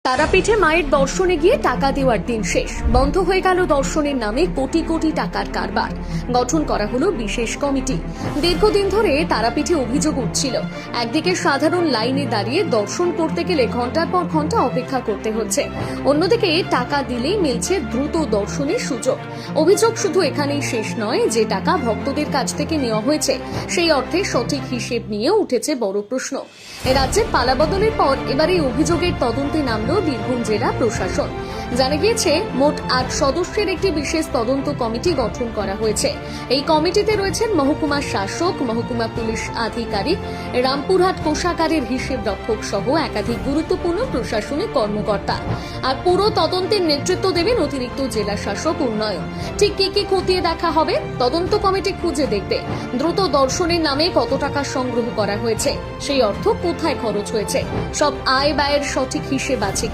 তারাপীঠে মায়ের দর্শনে গিয়ে টাকা দেওয়ার দিন শেষ। বন্ধ হয়ে গেল দর্শনের নামে কোটি কোটি টাকার কারবার। গঠন করা হলো বিশেষ কমিটি। দীর্ঘদিন ধরে তারাপীঠে অভিযোগ উঠছিল, একদিকে সাধারণ লাইনে দাঁড়িয়ে দর্শন করতে গেলে ঘন্টার পর ঘন্টা অপেক্ষা করতে হচ্ছে, অন্যদিকে টাকা দিলেই মিলছে দ্রুত দর্শনের সুযোগ। অভিযোগ শুধু এখানেই শেষ নয়, যে টাকা ভক্তদের কাছ থেকে নেওয়া হয়েছে সেই অর্থে সঠিক হিসেব নিয়ে উঠেছে বড় প্রশ্ন। রাজ্যের পালাবদলের পর এবার এই অভিযোগের তদন্তে নামল বীরভূম জেলা প্রশাসন। জানা গিয়েছে মোট ৮ সদস্যের একটি বিশেষ তদন্ত কমিটি গঠন করা হয়েছে। এই কমিটিতে রয়েছেন মহকুমা শাসক, মহকুমা পুলিশ আধিকারিক, রামপুরহাট কোষাগারের হিসেব রক্ষক সহ একাধিক গুরুত্বপূর্ণ প্রশাসনিক কর্মকর্তা। আর পুরো তদন্তের নেতৃত্ব দেবেন অতিরিক্ত জেলা শাসক উন্নয়ন। ঠিক কি কি খতিয়ে দেখা হবে? তদন্ত কমিটি খুঁজে দেখবে দ্রুত দর্শনের নামে কত টাকা সংগ্রহ করা হয়েছে, সেই অর্থ কোথায় খরচ হয়েছে, সব আয় ব্যয়ের সঠিক হিসেব আছে